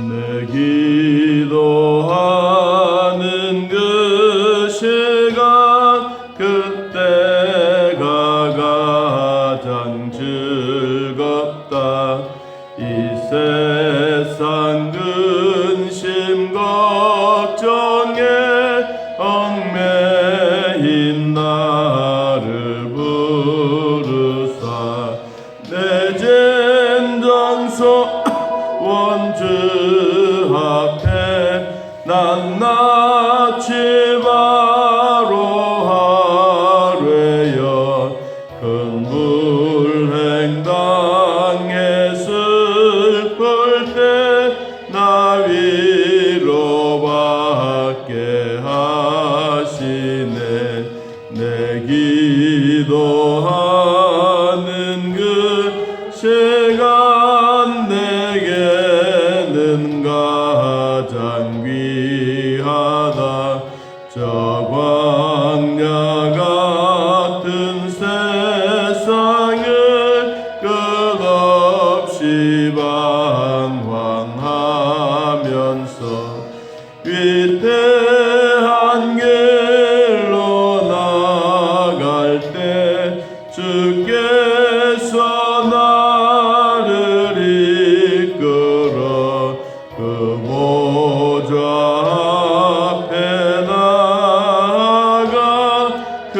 내 기도하는 그 시간 그때가 가장 즐겁다. 이 세상 근심 걱정에 얽매인 나를 부르사 내 진정소 원주 앞에 낱낱이 바로 하뢰여 큰 불행 당해 슬플 때 나 위로받게 하시네. 내 기도하는 그 시간 내게는 가장 귀하다. 저 광야 같은 세상을 끝없이 방황하면서 위태한 길로 나갈 때 주께서 나를 이끌어 그 보좌 앞에 나아가 그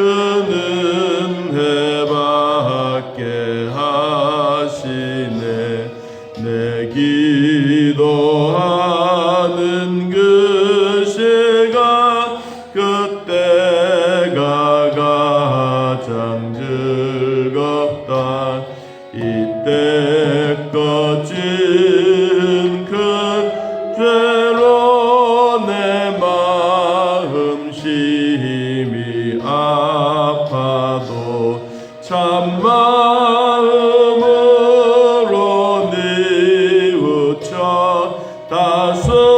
은혜 받게 하시네. 내 기도하는 그 시간 그때가 가장 즐겁다. 이때껏 지은 그 죄로 내 마음 심히 아파도 참 마음으로 뉘우쳐 다승김없이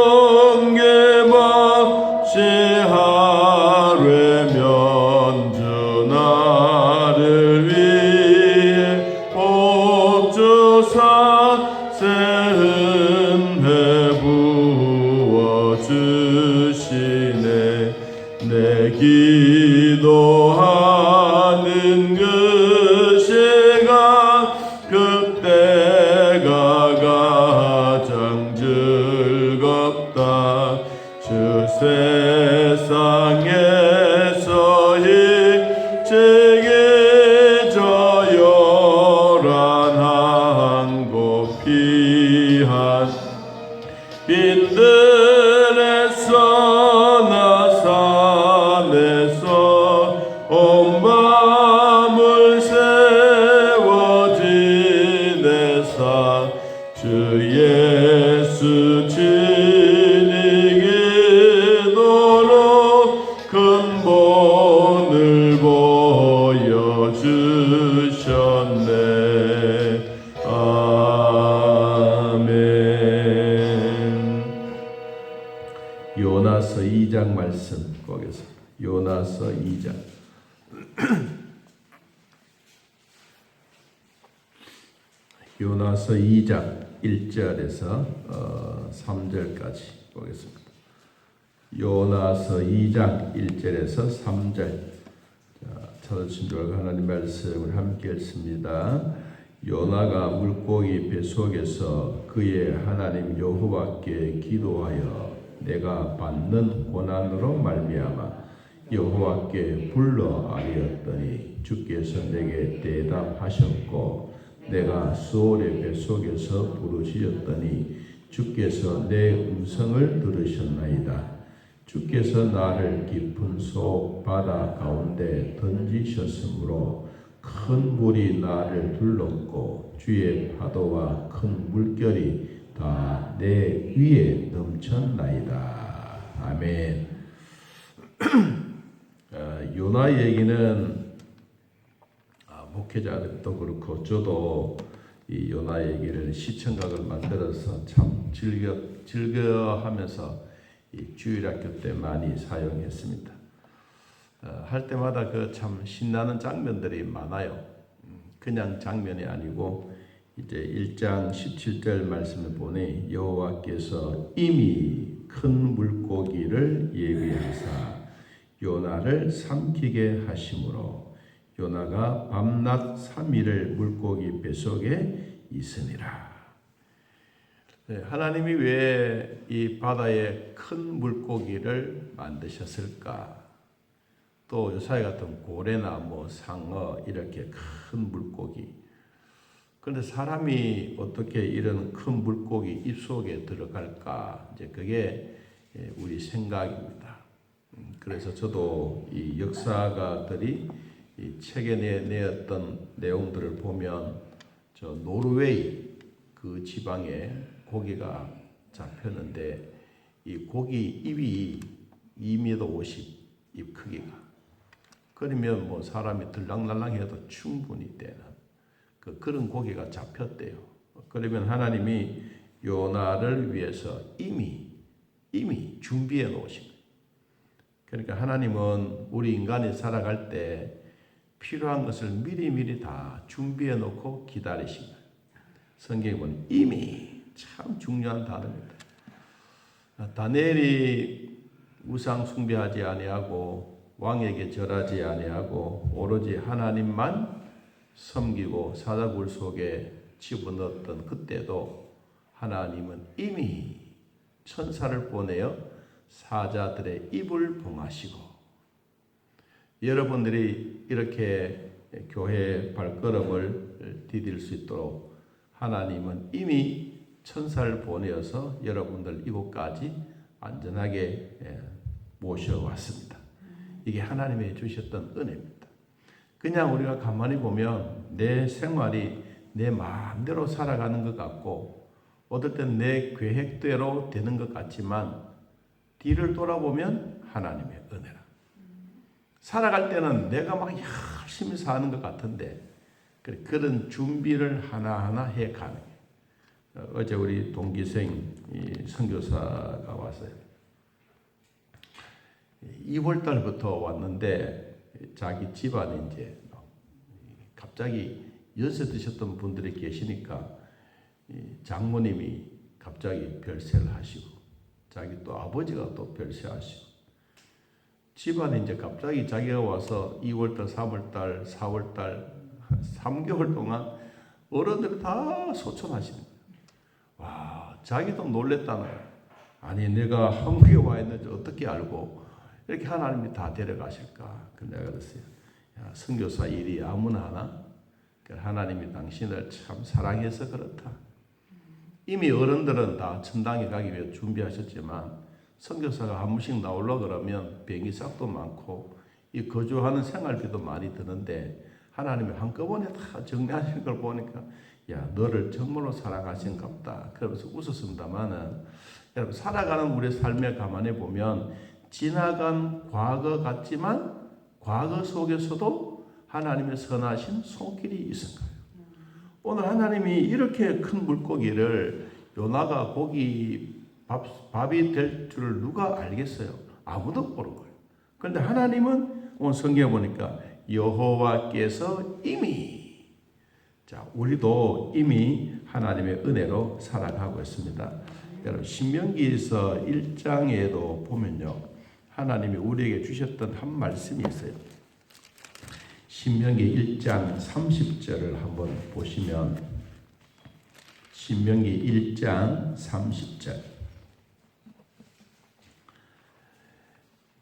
하뢰면 주 나를 위해 복 주사 새 은혜 부어주시네. 내 기도하는 그 시간 그때가 가장 즐겁다. 주 세상에서 일찍이 저 요란한 곳 피한 빈들에서 나 산에서 온 밤을 세워 지내사 주 예수 진리기도로 큰 본을 보여주셨네. 아멘. 요나서 2장 말씀 보겠습니다. 요나서 2장. 요나서 2장 1절에서 3절까지 보겠습니다. 요나서 2장 1절에서 3절. 찾아주신 줄 하나님 말씀을 함께 읽습니다. 요나가 물고기 뱃속에서 그의 하나님 여호와께 기도하여 내가 받는 고난으로 말미암아 여호와께 불러 아뢰었더니 주께서 내게 대답하셨고 내가 수월의 뱃속에서 부르짖었더니 주께서 내 음성을 들으셨나이다. 주께서 나를 깊은 속 바다 가운데 던지셨으므로 큰 물이 나를 둘렀고 주의 파도와 큰 물결이 다 내 위에 넘쳤나이다. 아멘. 요나 얘기는 목회자들도 그렇고 저도 이 요나 얘기를 시청각을 만들어서 참 즐겨하면서 이 주일학교 때 많이 사용했습니다. 할 때마다 그 참 신나는 장면들이 많아요. 그냥 장면이 아니고 이제 1장 17절 말씀을 보니 여호와께서 이미 큰 물고기를 예비하사 요나를 삼키게 하심으로 요나가 밤낮 3일을 물고기 뱃속에 있으니라. 하나님이 왜 이 바다에 큰 물고기를 만드셨을까? 또 요사이 같은 고래나 상어 이렇게 큰 물고기. 그런데 사람이 어떻게 이런 큰 물고기 입속에 들어갈까? 이제 그게 우리 생각입니다. 그래서 저도 이 역사가들이 이 책에 내었던 내용들을 보면 저 노르웨이 그 지방에 고기가 잡혔는데 이 고기 입이 2m 50 입 크기가 그러면 사람이 들락날락해도 충분히 되는 그런 고기가 잡혔대요. 그러면 하나님이 요나를 위해서 이미 준비해 놓으신 거예요. 그러니까 하나님은 우리 인간이 살아갈 때 필요한 것을 미리미리 다 준비해 놓고 기다리신 거예요. 성경에 보면 이미 참 중요한 단어입니다. 다니엘이 우상 숭배하지 아니하고 왕에게 절하지 아니하고 오로지 하나님만 섬기고 사자굴 속에 집어넣었던 그때도 하나님은 이미 천사를 보내어 사자들의 입을 봉하시고 여러분들이 이렇게 교회 발걸음을 디딜 수 있도록 하나님은 이미 천사를 보내어서 여러분들 이곳까지 안전하게 모셔왔습니다. 이게 하나님이 주셨던 은혜입니다. 그냥 우리가 가만히 보면 내 생활이 내 마음대로 살아가는 것 같고 어떨 땐 내 계획대로 되는 것 같지만 뒤를 돌아보면 하나님의 은혜라. 살아갈 때는 내가 막 열심히 사는 것 같은데 그런 준비를 하나하나 해가는 거예요. 어제 우리 동기생 선교사가 왔어요. 2월 달부터 왔는데 자기 집안에 이제 갑자기 연세 드셨던 분들이 계시니까 장모님이 갑자기 별세를 하시고 자기 또 아버지가 또 별세하시고 집안에 이제 갑자기 자기가 와서 2월달, 3월달, 4월달 3개월 동안 어른들이 다 소천하시는 거예요. 와, 자기도 놀랬다는 거예요. 아니 내가 한국에 와 있는지 어떻게 알고 이렇게 하나님이 다 데려가실까? 내가 그랬어요. 야, 선교사 일이 아무나 하나? 하나님이 당신을 참 사랑해서 그렇다. 이미 어른들은 다 천당에 가기 위해 준비하셨지만 선교사가 한 번씩 나오려고 그러면 비행기값도 많고 이 거주하는 생활비도 많이 드는데 하나님이 한꺼번에 다 정리하신 걸 보니까 야 너를 정말로 사랑하신갑다. 그러면서 웃었습니다마는 여러분 살아가는 우리 삶에 가만히 보면 지나간 과거 같지만 과거 속에서도 하나님의 선하신 손길이 있은 거예요. 오늘 하나님이 이렇게 큰 물고기를 요나가 고기 밥이 될 줄을 누가 알겠어요? 아무도 모르는 거예요. 그런데 하나님은 오늘 성경에 보니까 여호와께서 이미 자 우리도 이미 하나님의 은혜로 살아가고 있습니다. 여러분 신명기에서 1장에도 보면요. 하나님이 우리에게 주셨던 한 말씀이 있어요. 신명기 1장 30절을 한번 보시면 신명기 1장 30절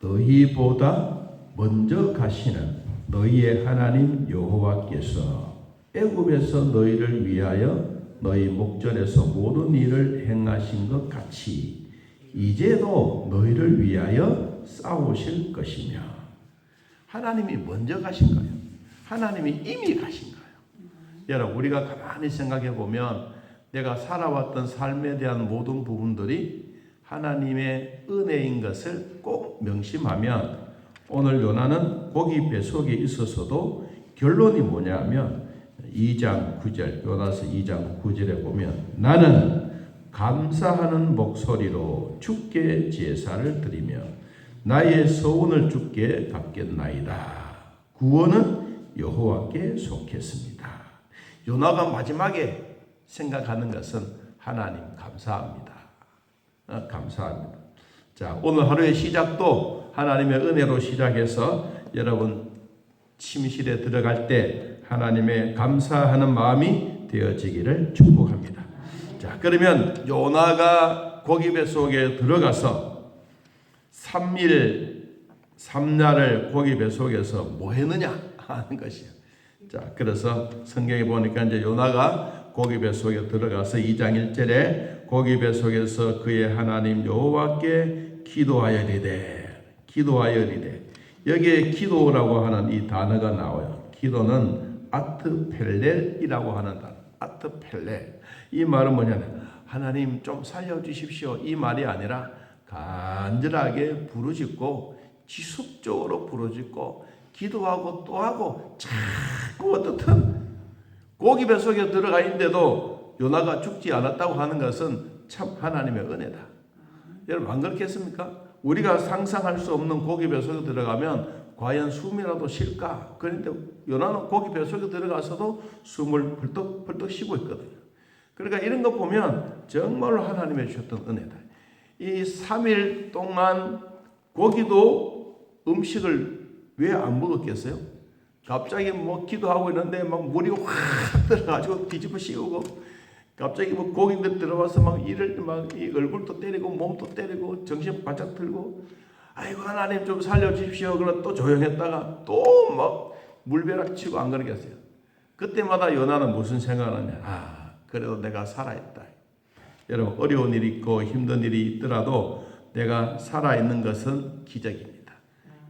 너희보다 먼저 가시는 너희의 하나님 여호와께서 애굽에서 너희를 위하여 너희 목전에서 모든 일을 행하신 것 같이 이제도 너희를 위하여 싸우실 것이며 하나님이 먼저 가신 거예요. 하나님이 이미 가신 거예요. 여러분 우리가 가만히 생각해 보면 내가 살아왔던 삶에 대한 모든 부분들이 하나님의 은혜인 것을 꼭 명심하면 오늘 요나는 고기 뱃속에 있어서도 결론이 뭐냐면 2장 9절 요나서 2장 9절에 보면 나는 감사하는 목소리로 주께 제사를 드리며 나의 서원을 주께 갚겠나이다. 구원은 여호와께 속했습니다. 요나가 마지막에 생각하는 것은 하나님 감사합니다. 감사합니다. 자, 오늘 하루의 시작도 하나님의 은혜로 시작해서 여러분 침실에 들어갈 때 하나님의 감사하는 마음이 되어지기를 축복합니다. 자, 그러면 요나가 고기배 속에 들어가서 3일 3날을 고기배 속에서 뭐 했느냐 하는 것이에요. 자, 그래서 성경에 보니까 이제 요나가 고기배 속에 들어가서 2장 1절에 고기배 속에서 그의 하나님 여호와께 기도하여리되 여기에 기도라고 하는 이 단어가 나와요. 기도는 아트펠렐이라고 하는 단어. 아트펠렐. 이 말은 뭐냐면 하나님 좀 살려주십시오. 이 말이 아니라 간절하게 부르짖고 지속적으로 부르짖고 기도하고 또 하고 자꾸 어떻든 고기배 속에 들어가 있는데도 요나가 죽지 않았다고 하는 것은 참 하나님의 은혜다. 여러분 안 그렇겠습니까? 우리가 상상할 수 없는 고기배 속에 들어가면 과연 숨이라도 쉴까? 그런데 요나는 고기배 속에 들어가서도 숨을 벌떡 쉬고 있거든요. 그러니까 이런 거 보면 정말로 하나님의 주셨던 은혜다. 이 3일 동안 고기도 음식을 왜 안 먹었겠어요? 갑자기 뭐 기도하고 있는데 막 물이 확 들어가지고 뒤집어 씌우고 갑자기 뭐 고기들 들어와서 막 이를 막 이 얼굴도 때리고 몸도 때리고 정신 바짝 들고 아이고 하나님 좀 살려주십시오. 그러고 또 조용했다가 또 막 물벼락 치고 안 그러겠어요. 그때마다 요나는 무슨 생각을 하냐. 그래도 내가 살아있다. 여러분 어려운 일이 있고 힘든 일이 있더라도 내가 살아있는 것은 기적입니다.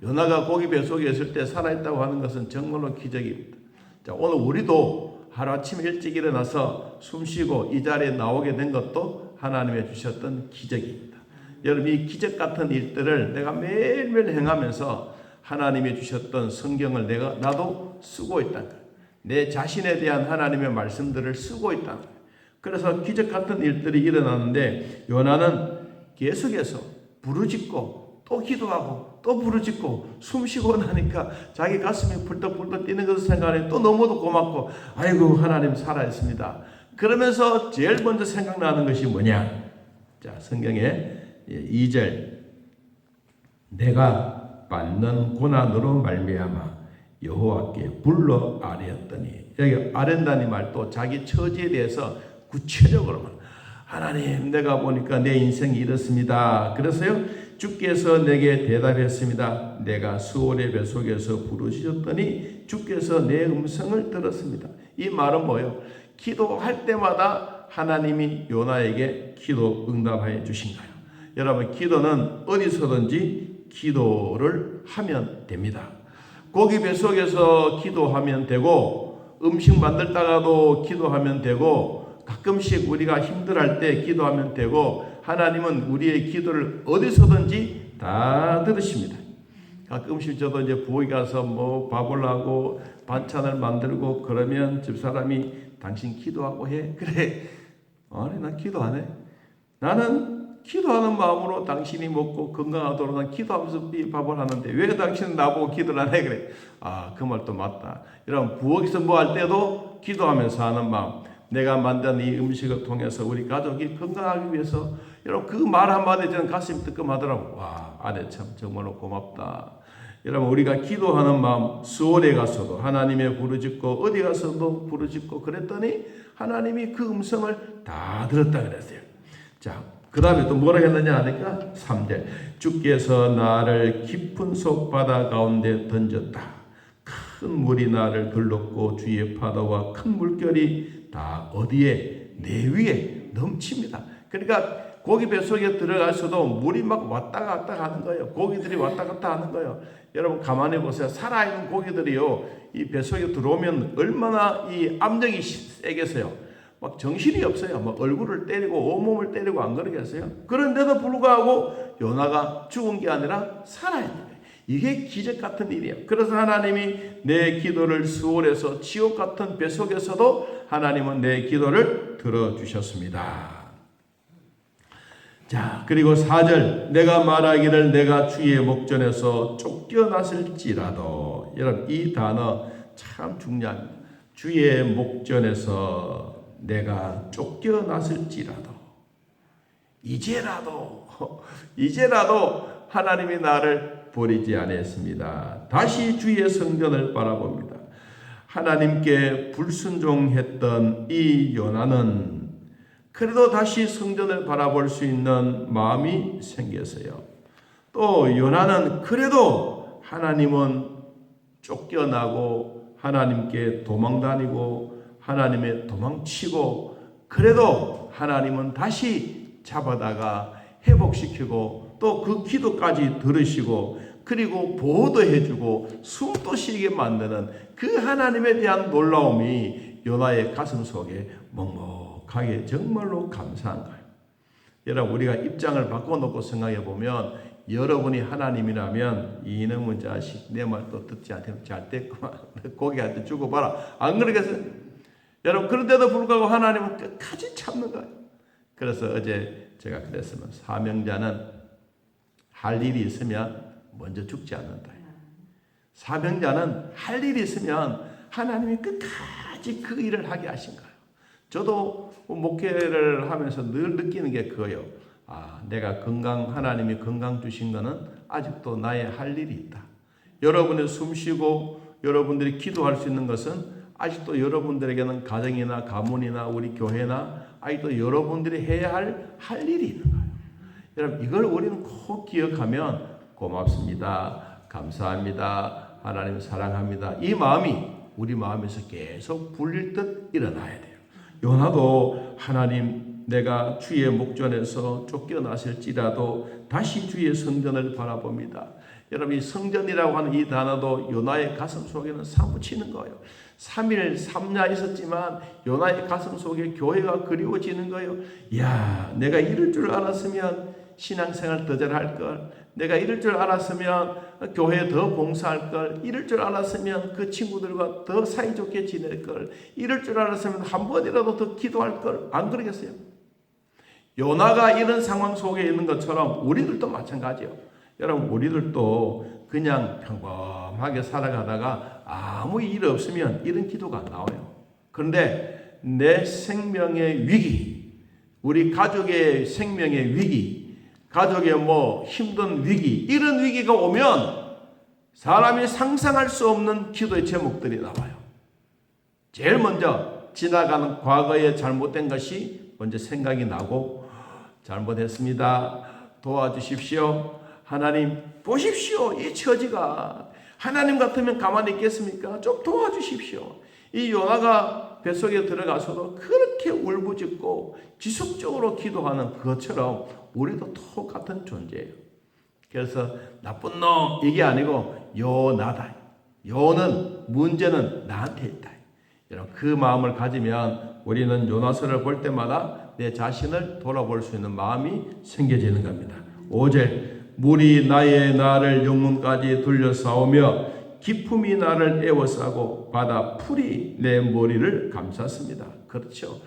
요나가 고기배 속에 있을 때 살아있다고 하는 것은 정말로 기적입니다. 자, 오늘 우리도 하루아침에 일찍 일어나서 숨쉬고 이 자리에 나오게 된 것도 하나님의 주셨던 기적입니다. 여러분 이 기적 같은 일들을 내가 매일매일 행하면서 하나님이 주셨던 성경을 나도 쓰고 있다는 거예요. 내 자신에 대한 하나님의 말씀들을 쓰고 있다는 거예요. 그래서 기적 같은 일들이 일어나는데 요나는 계속해서 부르짖고 또 기도하고 또 부르짖고 숨쉬고 나니까 자기 가슴이 불떡불떡 뛰는 것을 생각하니 또 너무도 고맙고 아이고 하나님 살아있습니다. 그러면서 제일 먼저 생각나는 것이 뭐냐? 자, 성경에 2절 내가 받는 고난으로 말미암아 여호와께 불러 아뢰었더니 여기 아뢰다니 말도 자기 처지에 대해서 구체적으로 하나님 내가 보니까 내 인생이 이렇습니다. 그래서요 주께서 내게 대답했습니다. 내가 수월의 배 속에서 부르짖었더니 주께서 내 음성을 들었습니다. 이 말은 뭐예요? 기도할 때마다 하나님이 요나에게 기도 응답해 주신 거예요. 여러분 기도는 어디서든지 기도를 하면 됩니다. 고기배 속에서 기도하면 되고 음식 만들다가도 기도하면 되고 가끔씩 우리가 힘들할 때 기도하면 되고 하나님은 우리의 기도를 어디서든지 다 들으십니다. 가끔씩 저도 이제 부엌에 가서 뭐 밥을 하고 반찬을 만들고 그러면 집사람이 당신 기도하고 해? 그래. 아니 난 기도 안 해. 나는 기도하는 마음으로 당신이 먹고 건강하도록 난 기도하면서 밥을 하는데 왜 당신은 나보고 기도를 안 해? 그래. 그 말도 맞다. 여러분 부엌에서 뭐 할 때도 기도하면서 하는 마음. 내가 만든 이 음식을 통해서 우리 가족이 건강하기 위해서 여러분 그 말 한마디에 저는 가슴이 뜨끔하더라고. 와 아내 참 정말로 고맙다. 여러분 우리가 기도하는 마음 수월에 가서도 하나님의 부르짖고 어디 가서도 부르짖고 그랬더니 하나님이 그 음성을 다 들었다 그랬어요. 자, 그 다음에 또 뭐라 했느냐 하니까 3절 주께서 나를 깊은 속 바다 가운데 던졌다. 큰 물이 나를 들렀고 주의 파도와 큰 물결이 다 어디에? 내 위에 넘칩니다. 그러니까 고기배 속에 들어가서도 물이 막 왔다 갔다 하는 거예요. 고기들이 왔다 갔다 하는 거예요. 여러분 가만히 보세요. 살아있는 고기들이요. 이 배 속에 들어오면 얼마나 이 압력이 세겠어요. 막 정신이 없어요. 막 얼굴을 때리고 온몸을 때리고 안 그러겠어요. 그런데도 불구하고 요나가 죽은 게 아니라 살아있는 거예요. 이게 기적 같은 일이에요. 그래서 하나님이 내 기도를 수월해서 지옥 같은 배 속에서도 하나님은 내 기도를 들어주셨습니다. 자, 그리고 4절 내가 말하기를 내가 주의 목전에서 쫓겨났을지라도 여러분 이 단어 참 중요합니다. 주의 목전에서 내가 쫓겨났을지라도 이제라도 하나님이 나를 버리지 않았습니다. 다시 주의 성전을 바라봅니다. 하나님께 불순종했던 이 요나는 그래도 다시 성전을 바라볼 수 있는 마음이 생겼어요. 또 요나는 그래도 하나님은 쫓겨나고 하나님께 도망다니고 하나님의 도망치고 그래도 하나님은 다시 잡아다가 회복시키고 또 그 기도까지 들으시고 그리고 보호도 해주고 숨도 쉬게 만드는 그 하나님에 대한 놀라움이 요나의 가슴 속에 먹먹하게 정말로 감사한 거예요. 여러분 우리가 입장을 바꿔놓고 생각해 보면 여러분이 하나님이라면 이놈의 자식 내 말도 듣지 않으면 잘 됐구만 고기한테 주고 봐라 안 그러겠어요? 여러분 그런데도 불구하고 하나님은 끝까지 참는 거예요. 그래서 어제 제가 그랬으면 사명자는 할 일이 있으면 먼저 죽지 않는다. 사명자는 할 일이 있으면 하나님이 끝까지 그 일을 하게 하신 거예요. 저도 목회를 하면서 늘 느끼는 게 그거예요. 내가 하나님이 건강 주신 거는 아직도 나의 할 일이 있다. 여러분의 숨 쉬고 여러분들이 기도할 수 있는 것은 아직도 여러분들에게는 가정이나 가문이나 우리 교회나 아직도 여러분들이 해야 할 일이 있는 거예요. 여러분 이걸 우리는 꼭 기억하면 고맙습니다. 감사합니다. 하나님 사랑합니다. 이 마음이 우리 마음에서 계속 불릴 듯 일어나야 돼요. 요나도 하나님 내가 주의 목전에서 쫓겨났을지라도 다시 주의 성전을 바라봅니다. 여러분 이 성전이라고 하는 이 단어도 요나의 가슴 속에는 사무치는 거예요. 3일 3야 있었지만 요나의 가슴 속에 교회가 그리워지는 거예요. 야, 내가 이럴 줄 알았으면 신앙생활 더 잘할 걸. 내가 이럴 줄 알았으면 교회에 더 봉사할 걸. 이럴 줄 알았으면 그 친구들과 더 사이좋게 지낼 걸. 이럴 줄 알았으면 한 번이라도 더 기도할 걸. 안 그러겠어요? 요나가 이런 상황 속에 있는 것처럼 우리들도 마찬가지예요. 여러분 우리들도 그냥 평범하게 살아가다가 아무 일 없으면 이런 기도가 안 나와요. 그런데 내 생명의 위기, 우리 가족의 생명의 위기, 가족의 힘든 위기, 이런 위기가 오면 사람이 상상할 수 없는 기도의 제목들이 나와요. 제일 먼저 지나가는 과거의 잘못된 것이 먼저 생각이 나고 잘못했습니다. 도와주십시오. 하나님 보십시오. 이 처지가 하나님 같으면 가만히 있겠습니까? 좀 도와주십시오. 이 요나가 뱃속에 들어가서도 그렇게 울부짖고 지속적으로 기도하는 것처럼 우리도 똑같은 존재예요. 그래서 나쁜 놈 이게 아니고 요나다. 요는 문제는 나한테 있다. 여러분 그 마음을 가지면 우리는 요나서를 볼 때마다 내 자신을 돌아볼 수 있는 마음이 생겨지는 겁니다. 5절 물이 나를 영문까지 둘러싸오며 기품이 나를 에워싸고 바다 풀이 내 머리를 감쌌습니다. 그렇죠.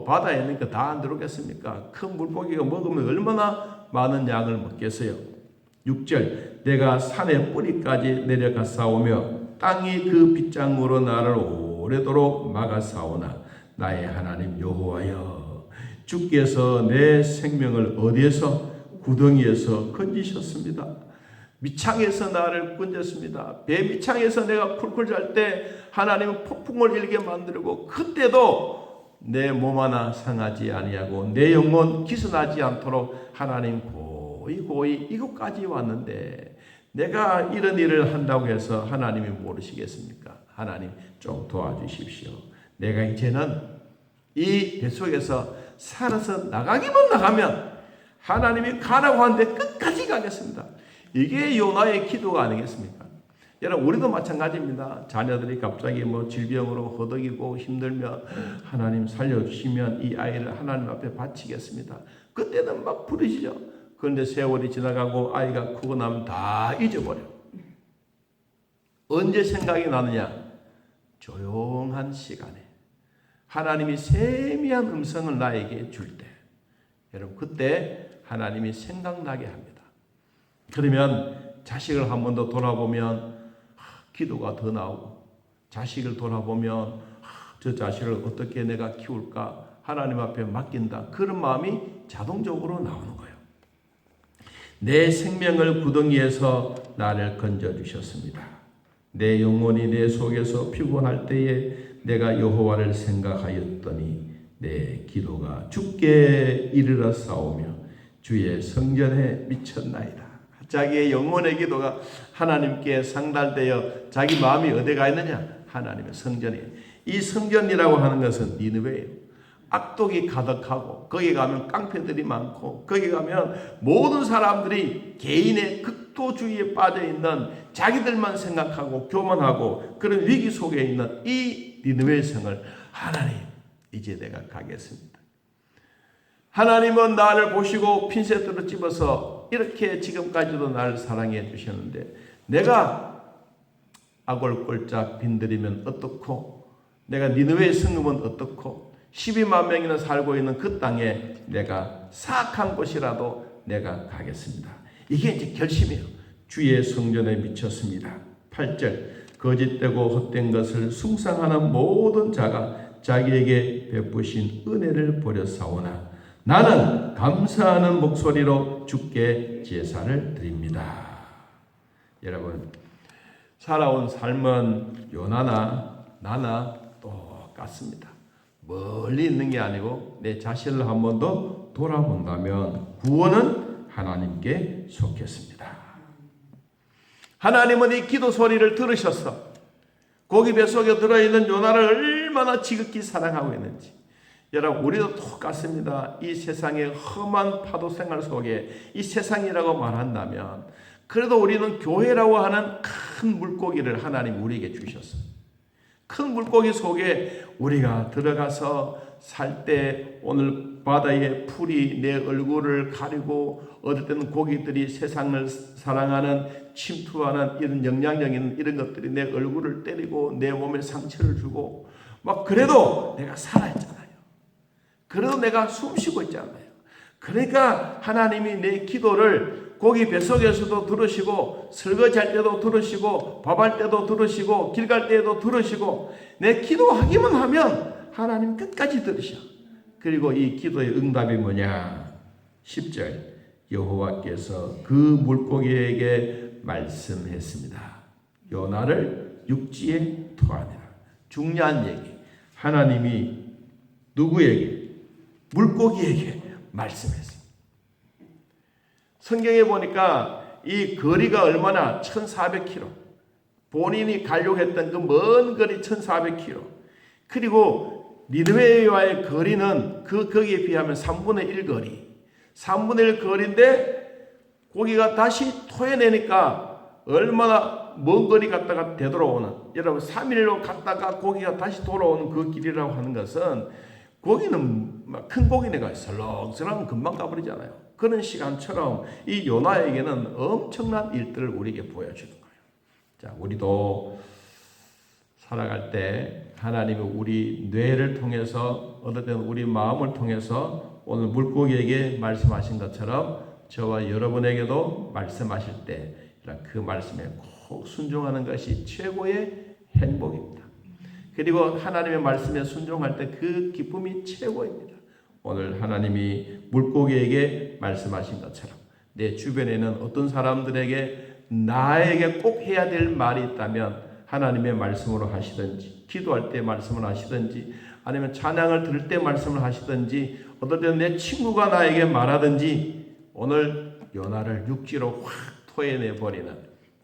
바다에 있는 거 다 안 들어오겠습니까? 큰 물고기가 먹으면 얼마나 많은 양을 먹겠어요. 6절 내가 산의 뿌리까지 내려가 싸우며 땅이 그 빗장으로 나를 오래도록 막아 싸우나 나의 하나님 여호와여 주께서 내 생명을 어디에서 구덩이에서 건지셨습니다. 미창에서 나를 건졌습니다. 배 미창에서 내가 쿨쿨 잘 때 하나님은 폭풍을 일게 만들고 그때도 내 몸 하나 상하지 아니하고 내 영혼 기선하지 않도록 하나님 고이 이곳까지 왔는데 내가 이런 일을 한다고 해서 하나님이 모르시겠습니까? 하나님 좀 도와주십시오. 내가 이제는 이 뱃속에서 살아서 나가기만 나가면 하나님이 가라고 하는데 끝까지 가겠습니다. 이게 요나의 기도가 아니겠습니까? 여러분 우리도 마찬가지입니다. 자녀들이 갑자기 질병으로 허덕이고 힘들면 하나님 살려주시면 이 아이를 하나님 앞에 바치겠습니다. 그때는 막 부르시죠. 그런데 세월이 지나가고 아이가 크고 나면 다 잊어버려. 언제 생각이 나느냐? 조용한 시간에 하나님이 세미한 음성을 나에게 줄 때, 여러분 그때 하나님이 생각나게 합니다. 그러면 자식을 한 번 더 돌아보면 기도가 더 나오고, 자식을 돌아보면 저 자식을 어떻게 내가 키울까? 하나님 앞에 맡긴다. 그런 마음이 자동적으로 나오는 거예요. 내 생명을 구덩이에서 나를 건져주셨습니다. 내 영혼이 내 속에서 피곤할 때에 내가 여호와를 생각하였더니 내 기도가 주께 이르러 싸우며 주의 성전에 미쳤나이다. 자기의 영혼의 기도가 하나님께 상달되어 자기 마음이 어디 가 있느냐? 하나님의 성전이에요. 이 성전이라고 하는 것은 니느웨예요. 악독이 가득하고 거기 가면 깡패들이 많고 거기 가면 모든 사람들이 개인의 극도주의에 빠져있는 자기들만 생각하고 교만하고 그런 위기 속에 있는 이 니느웨 성을 하나님 이제 내가 가겠습니다. 하나님은 나를 보시고 핀셋으로 집어서 이렇게 지금까지도 나를 사랑해 주셨는데 내가 아골골짝 빈들이면 어떻고 내가 니느웨의 성읍은 어떻고 12만 명이나 살고 있는 그 땅에 내가 사악한 곳이라도 내가 가겠습니다. 이게 이제 결심이에요. 주의 성전에 미쳤습니다. 8절 거짓되고 헛된 것을 숭상하는 모든 자가 자기에게 베푸신 은혜를 버렸사오나 나는 감사하는 목소리로 주께 제사를 드립니다. 여러분 살아온 삶은 요나나 나나 똑같습니다. 멀리 있는 게 아니고 내 자신을 한 번 더 돌아본다면 구원은 하나님께 속했습니다. 하나님은 이 기도 소리를 들으셔서 고기 뱃속에 들어있는 요나를 얼마나 지극히 사랑하고 있는지 여러분 우리도 똑같습니다. 이 세상의 험한 파도 생활 속에 이 세상이라고 말한다면 그래도 우리는 교회라고 하는 큰 물고기를 하나님 우리에게 주셨어요. 큰 물고기 속에 우리가 들어가서 살 때 오늘 바다의 풀이 내 얼굴을 가리고 어떨 때는 고기들이 세상을 사랑하는 침투하는 이런 영향력 있는 이런 것들이 내 얼굴을 때리고 내 몸에 상처를 주고 막 그래도 내가 살아있잖아요. 그래도 내가 숨쉬고 있잖아요. 그러니까 하나님이 내 기도를 고기 뱃속에서도 들으시고 설거지할 때도 들으시고 밥할 때도 들으시고 길 갈 때도 들으시고 내 기도하기만 하면 하나님 끝까지 들으셔. 그리고 이 기도의 응답이 뭐냐? 10절 여호와께서 그 물고기에게 말씀했습니다. 요나를 육지에 토하니라. 중요한 얘기. 하나님이 누구에게? 물고기에게 말씀했습니다. 성경에 보니까 이 거리가 얼마나 1400km. 본인이 가려고 했던 그 먼 거리 1400km. 그리고 니느웨와의 거리는 거기에 비하면 3분의 1 거리. 3분의 1 거리인데 고기가 다시 토해내니까 얼마나 먼 거리 갔다가 되돌아오는 여러분 3일로 갔다가 고기가 다시 돌아오는 그 길이라고 하는 것은 고기는 큰 고기네가 설렁설렁 금방 가버리잖아요. 그런 시간처럼 이 요나에게는 엄청난 일들을 우리에게 보여주는 거예요. 자, 우리도 살아갈 때 하나님이 우리 뇌를 통해서 어떨 때는 우리 마음을 통해서 오늘 물고기에게 말씀하신 것처럼 저와 여러분에게도 말씀하실 때 그 말씀에 꼭 순종하는 것이 최고의 행복입니다. 그리고 하나님의 말씀에 순종할 때 그 기쁨이 최고입니다. 오늘 하나님이 물고기에게 말씀하신 것처럼 내 주변에는 어떤 사람들에게 나에게 꼭 해야 될 말이 있다면 하나님의 말씀으로 하시든지 기도할 때 말씀을 하시든지 아니면 찬양을 들을 때 말씀을 하시든지 어떨 때는 내 친구가 나에게 말하든지 오늘 요나를 육지로 확 토해내버리는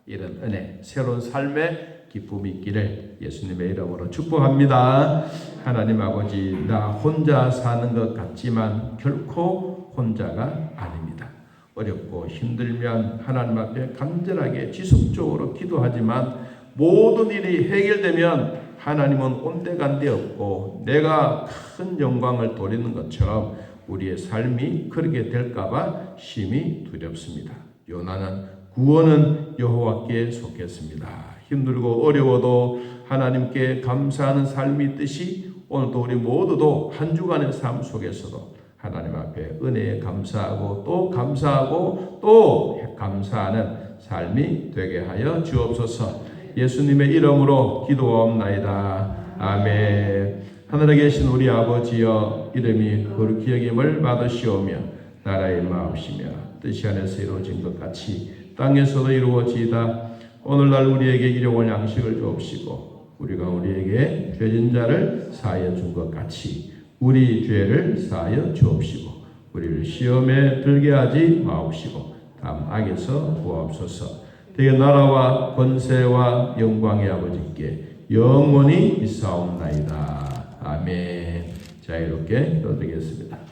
이런 은혜 새로운 삶의 기쁨이 있기를 예수님의 이름으로 축복합니다. 하나님 아버지 나 혼자 사는 것 같지만 결코 혼자가 아닙니다. 어렵고 힘들면 하나님 앞에 간절하게 지속적으로 기도하지만 모든 일이 해결되면 하나님은 온데간데 없고 내가 큰 영광을 돌리는 것처럼 우리의 삶이 그렇게 될까봐 심히 두렵습니다. 요나는 구원은 여호와께 속했습니다. 힘들고 어려워도 하나님께 감사하는 삶이 있듯이 오늘도 우리 모두도 한 주간의 삶 속에서도 하나님 앞에 은혜에 감사하고 또 감사하고 또 감사하는 삶이 되게 하여 주옵소서. 예수님의 이름으로 기도하옵나이다. 아멘. 하늘에 계신 우리 아버지여, 이름이 거룩히 여김을 받으시오며 나라의 마옵시며 뜻이 하늘에서 이루어진 것 같이 땅에서도 이루어지이다. 오늘날 우리에게 일용할 양식을 주옵시고 우리가 우리에게 죄진 자를 사하여 준 것 같이 우리 죄를 사하여 주옵시고 우리를 시험에 들게 하지 마옵시고 다음 악에서 구하옵소서. 되게 나라와 권세와 영광의 아버지께 영원히 있사옵나이다. 아멘. 자유롭게 기도드리겠습니다.